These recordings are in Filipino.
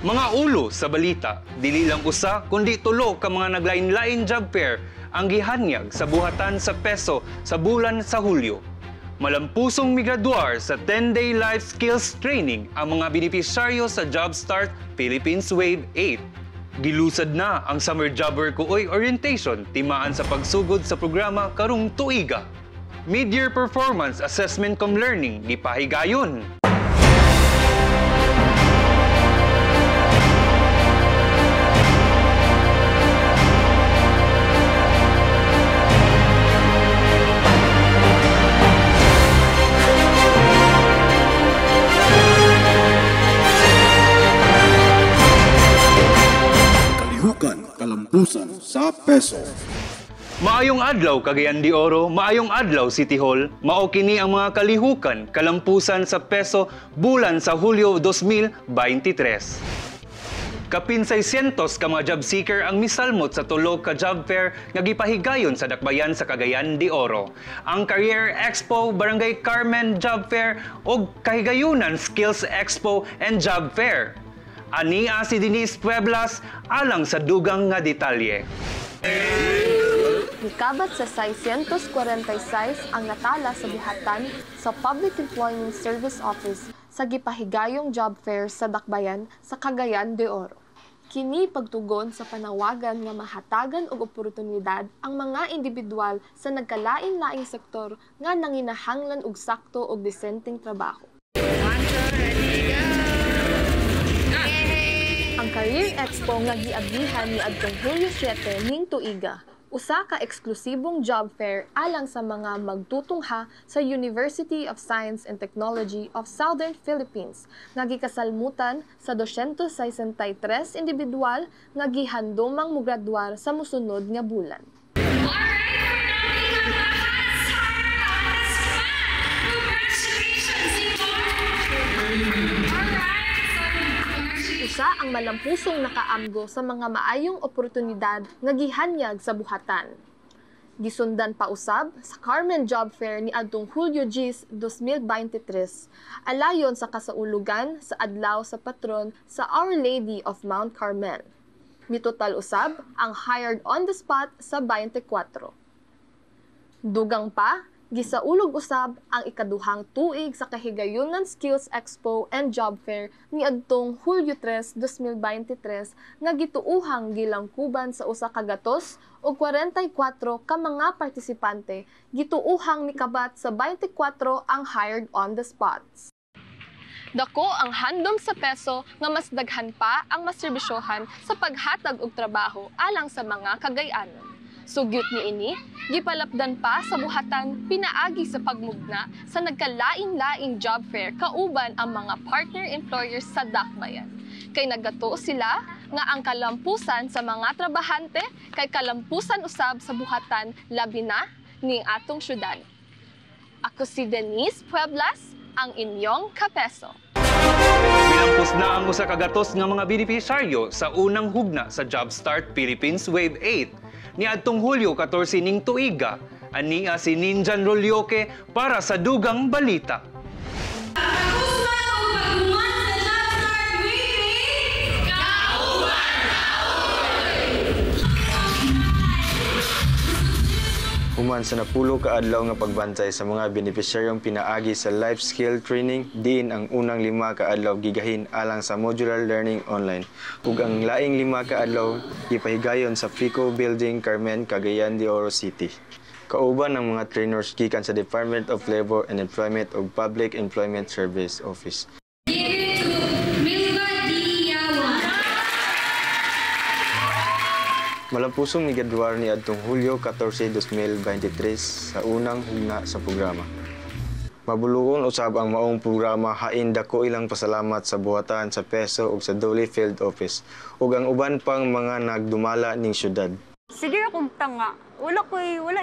Mga ulo sa balita, dili lang usa kundi tulo ka mga naglain-lain job fair ang gihanyag sa buhatan sa peso sa bulan sa Hulyo. Malampusong migraduar sa 10-day life skills training ang mga benepisyaryo sa Jobstart Philippines Wave 8. Gilusad na ang Summer Jobber Kuoy Orientation timaan sa pagsugod sa programa karong tuiga. Mid-year performance assessment cum learning gipahigayon. Kalampusan sa peso. Maayong adlaw Cagayan de Oro, maayong adlaw City Hall, mao kini ang mga kalihukan kalampusan sa peso bulan sa Hulyo 2023. Kapin 600 ka mga job seeker ang misalmot sa tulo ka job fair nga gipahigayon sa dakbayan sa Cagayan de Oro. Ang Career Expo, Barangay Carmen Job Fair ug Kahigayunan Skills Expo and Job Fair. Ania si Denise Pueblas alang sa dugang nga detalye. Gikabat sa 646 ang natala sa buhatan sa Public Employment Service Office sa gipahigayong job fair sa Dakbayan sa Cagayan de Oro. Kini pagtugon sa panawagan nga mahatagan og oportunidad ang mga individual sa nagkalain-laing sektor nga nanginahanglan og sakto og desenteng trabaho. Ang Career Expo nga giabihan ni adtong Hulyo 7 ning tuiga, usa ka eksklusibong job fair alang sa mga magtutungha sa University of Science and Technology of Southern Philippines nga gikasalmutan sa 263 individual nga gihandomang mograduar sa mosunod nga bulan. Usa ang malampusong nakaamgo sa mga maayong oportunidad nga gihanyag sa buhatan. Gisundan pa usab sa Carmen Job Fair ni adtong Hulyo 10, 2023, alayon sa kasaulugan sa adlaw sa patron sa Our Lady of Mount Carmel. Mitotal usab ang hired on the spot sa 24. Dugang pa, gisaulog usab ang ikaduhang tuig sa Kahigayunan Skills Expo and Job Fair ni adtong Hulyo 3, 2023 nga gituuhang gilangkuban sa usa ka gatos o 44 ka mga partisipante, gituuhang mikabat sa 24 ang hired on the spots. Dako ang handom sa peso nga mas daghan pa ang maserbisyohan sa paghatag og trabaho alang sa mga Cagayanon. Sugyot ni ini, gipalapdan pa sa buhatan pinaagi sa pagmugna sa nagkalain-laing job fair kauban ang mga partner employers sa Dakbayan. Kay nagato sila nga ang kalampusan sa mga trabahante kay kalampusan usab sa buhatan labi na ning atong syudad. Ako si Denise Pueblas, ang inyong kapeso. Milampos na ang usa ka gatos nga mga benepisyaryo sa unang hugna sa Jobstart Philippines Wave 8. Ni adtong Hulyo 14 ning tuiga, ania si Ninjan Rolyoke para sa dugang balita. Human sa napulo ka adlaw nga pagbantay sa mga benepisyaryong pinaagi sa life skill training, diin ang unang 5 ka adlaw gigahin alang sa modular learning online. Ug ang laing 5 ka adlaw gipahigayon sa FICO Building, Carmen, Cagayan de Oro City. Kauban ang mga trainers gikan sa Department of Labor and Employment ug Public Employment Service Office. Malampusong migraduar ni adtong Hulyo 14, 2023 sa unang hugna sa programa. Mabuluon usab ang maong programa, hain dako ilang pasalamat sa buhatan sa peso ug sa Dole Field Office ug ang uban pang mga nagdumala ning syudad. Sige akong tanga. Wala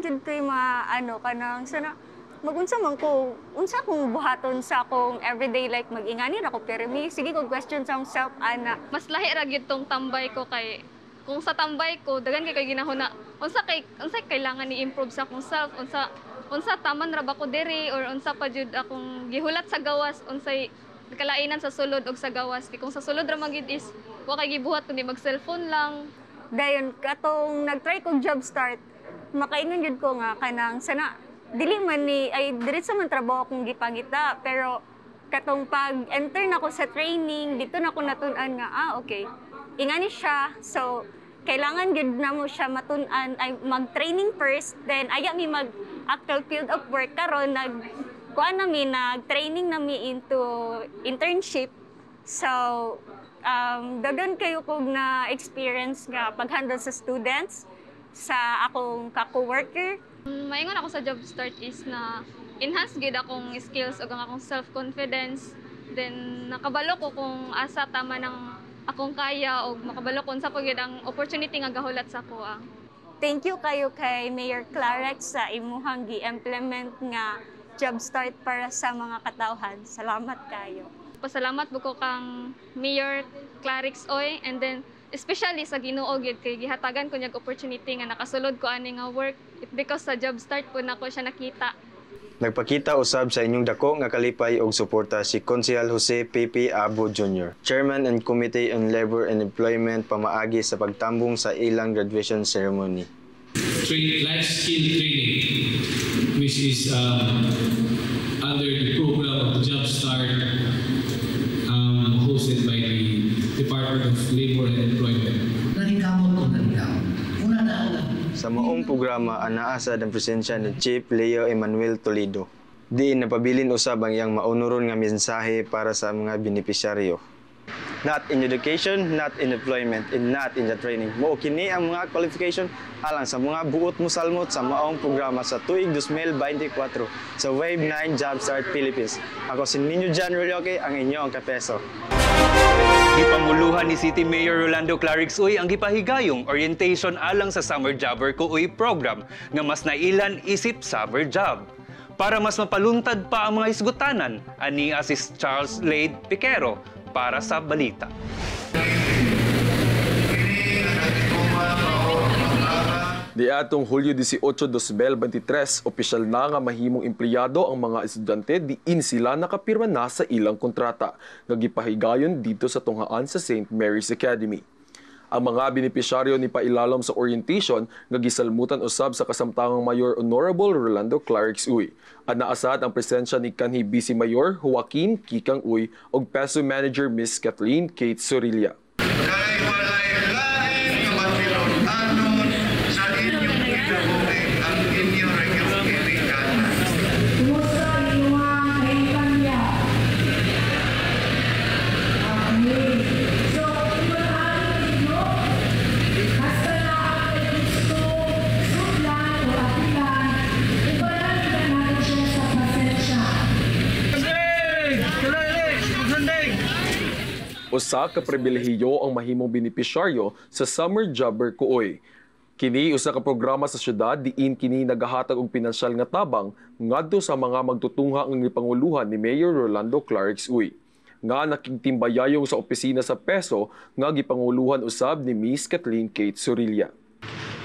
jud koy maano kanang sana magunsa man ko unsa kong buhaton sa akong everyday like mag-ingani ra ko permi. Sige ko question sa self ana. Mas lahi ra gyud tong tambay ko kay kung sa tambay ko daghan kay ginahuna unsa kailangan ni improve sa akong self, unsa taman ra ba ko diri or unsa pa jud akong gihulat sa gawas, unsay kalainan sa sulod o sa gawas. Kung sa sulod ra magid is wa kay gibuhat kundi mag-cellphone lang. Dayon katong nag-try kog job start, makaingon jud ko nga kanang sana dili man ni ay diretso man trabaho akong gipangita, pero katong pag-enter nako sa training, dito na ko natun-an nga okay. Ingani siya. So kailangan gud na mo siya matun-an ay mag-training first, then aya mi mag actual field of work karon nag-training nami into internship. So dagan kayo kog na experience nga pag-handle sa students sa akong ka-coworker. Maingon ako sa job start is na enhance gid akong skills ug ang akong self-confidence. Then nakabalo ko kung asa tama ng akong kaya o makabalo kung sa pagid ang opportunity nga gahulat sa kuha. Thank you kayo kay Mayor Clarex sa imuhang gi-implement nga job start para sa mga katawhan. Salamat kayo. Pasalamat buko kang Mayor Clarix Oy, and then especially sa Ginoo gid kay gihatagan ko niyag opportunity nga nakasulod ko ani nga work. It because sa job start po nako siya nakita. Nagpakita usab sa inyong dako nga kalipay og suporta si Konsehal Jose Pepe Abo Jr., Chairman and Committee on Labor and Employment pamaagi sa pagtambong sa ilang graduation ceremony. Life skill training, which is under the program of Job Start, hosted by the Department of Labor and Employment. Sa maong programa, anaasad ang presensya ni Chief Leo Emmanuel Toledo. Diin napabilin usab ang iyang maunuron nga mensahe para sa mga benepisyaryo. Not in education, not in employment, and not in the training. Mo kini ang mga qualification alang sa mga buot mo salmot sa maong programa sa tuig 2024 sa Wave 9 Job Start Philippines. Ako si Nino John Rolioque, ang inyong kapeso. Gipanguluhan ni City Mayor Rolando Clarix Uy ang gipahigayong orientation alang sa Summer Jobber ko Uy program nga mas nailan isip summer job. Para mas mapaluntad pa ang mga isgutanan, ani Assist Charles Lade Piquero para sa balita. Di atong Hulyo 18, 2023, opisyal na nga mahimong empleyado ang mga estudyante diin sila nakapirma na sa ilang kontrata nga gipahigayon dito sa tunghaan sa St. Mary's Academy. Ang mga benepisyaryo ni pailalom sa orientation nga gisalmutan usab sa kasamtangang Mayor Honorable Rolando Clarix Uy. At naasad ang presensya ni kanhi Vice Mayor Joaquin Kikang Uy ug PESO Manager Miss Kathleen Kate Sorilla. Usa ka pribilehiyo ang mahimong benepisyaryo sa Summer Jobber Kuoy. Kini usa ka programa sa syudad diin kini nagahatag og pinansyal nga tabang ngadto sa mga magtutungha ang gipanguluhan ni Mayor Rolando Clarix Uy. Nga nakigtimbayayong sa opisina sa PESO nga gipanguluhan usab ni Miss Kathleen Kate Sorilla.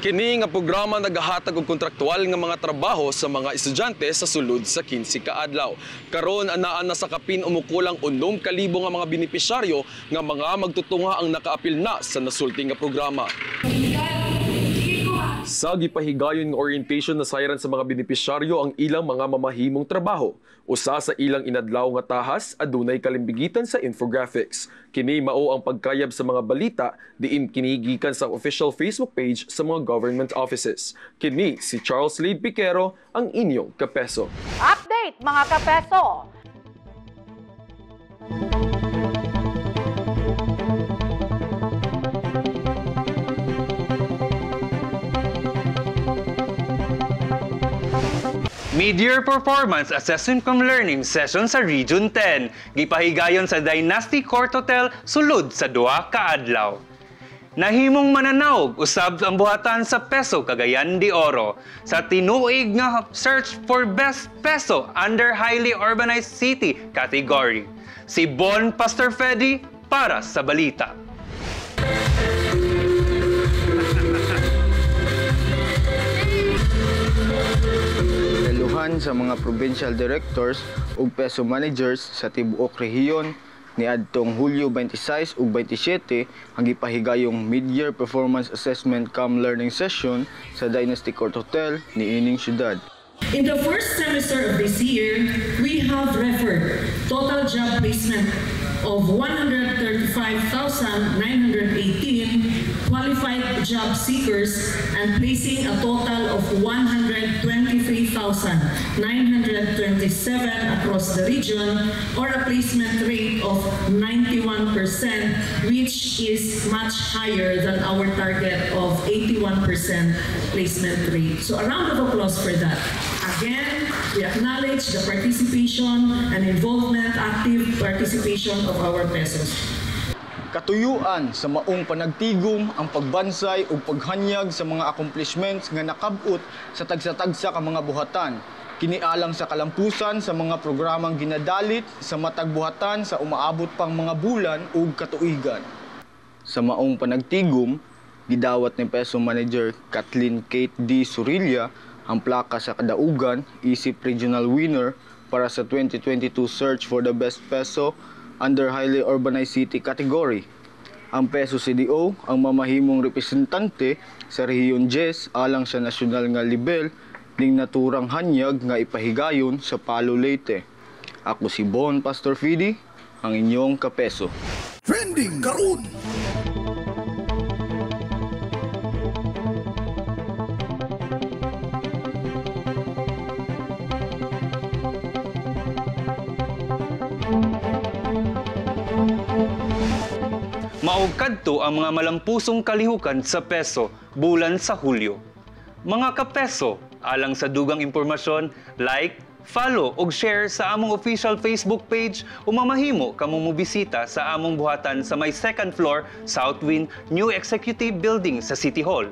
Kini nga programa nagahatag og kontraktual nga mga trabaho sa mga estudyante sa sulod sa 15 ka adlaw. Karon anaa na sa kapin umukulang 9,000 nga mga benepisyaryo nga mga magtutunga ang nakaapil na sa nasulti nga programa. Sa gipahigayon nga orientation na sayran sa mga benepisyaryo ang ilang mga mamahimong trabaho. Usa sa ilang inadlaw nga tahas adunay kalimbigitan sa infographics. Kini mao ang pagkayab sa mga balita diin kini gikan sa official Facebook page sa mga government offices. Kini si Charles Lade Piquero ang inyong kapeso. Update mga kapeso! Mid-year Performance Assessment cum Learning Session sa Region 10. Gipahigayon sa Dynasty Court Hotel sulod sa 2 ka adlaw. Nahimong mananaog usab ang buhatan sa PESO Cagayan de Oro sa tinuig nga search for best PESO under highly urbanized city category. Si Bon Pastor Fedi para sa balita. human sa mga provincial directors ug peso managers sa tibuok rehiyon ni adtong Hulyo 26 ug 27 ang gipahigayong mid-year performance assessment cum learning session sa Dynasty Court Hotel ni ining syudad. In the first semester of this year, we have referred total job placement of 135,918 qualified job seekers and placing a total of 123,927 across the region, or a placement rate of 91%, which is much higher than our target of 81% placement rate. So a round of applause for that. Again, we acknowledge the participation and involvement, active participation of our pesos. Katuyuan sa maong panagtigom ang pagbansay ug paghanyag sa mga accomplishments nga nakab-ot sa tagsa-tagsa ka mga buhatan. Kinialang sa kalampusan sa mga programang ginadalit sa matag buhatan sa umaabot pang mga bulan ug katuigan. Sa maong panagtigom, gidawat ni Peso Manager Kathleen Kate D. Surilla ang plaka sa kadaugan, isip regional winner para sa 2022 Search for the Best Peso under Highly Urbanized City category. Ang Peso CDO ang mamahimong representante sa Rehiyon 10 alang sa nasyonal nga level ning naturang hanyag nga ipahigayon sa Palo Leyte. Ako si Bon Pastor Fidi, ang inyong kapeso. Trending karon. Maog kadto ang mga malampusong kalihukan sa peso bulan sa Hulyo. Mga kapeso, alang sa dugang impormasyon, like, follow ug share sa among official Facebook page o mamahimo kamong mobisita sa among buhatan sa may second floor Southwind New Executive Building sa City Hall.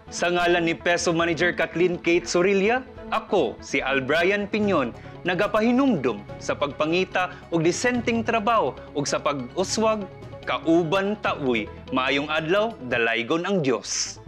Sa ngalan ni Peso Manager Kathleen Kate Surilla, ako si Albrian Piñon, nagapahinumdum sa pagpangita og disenteng trabaho ug sa pag-uswag kauban taoy, maayong adlaw, dalaygon ang Dios.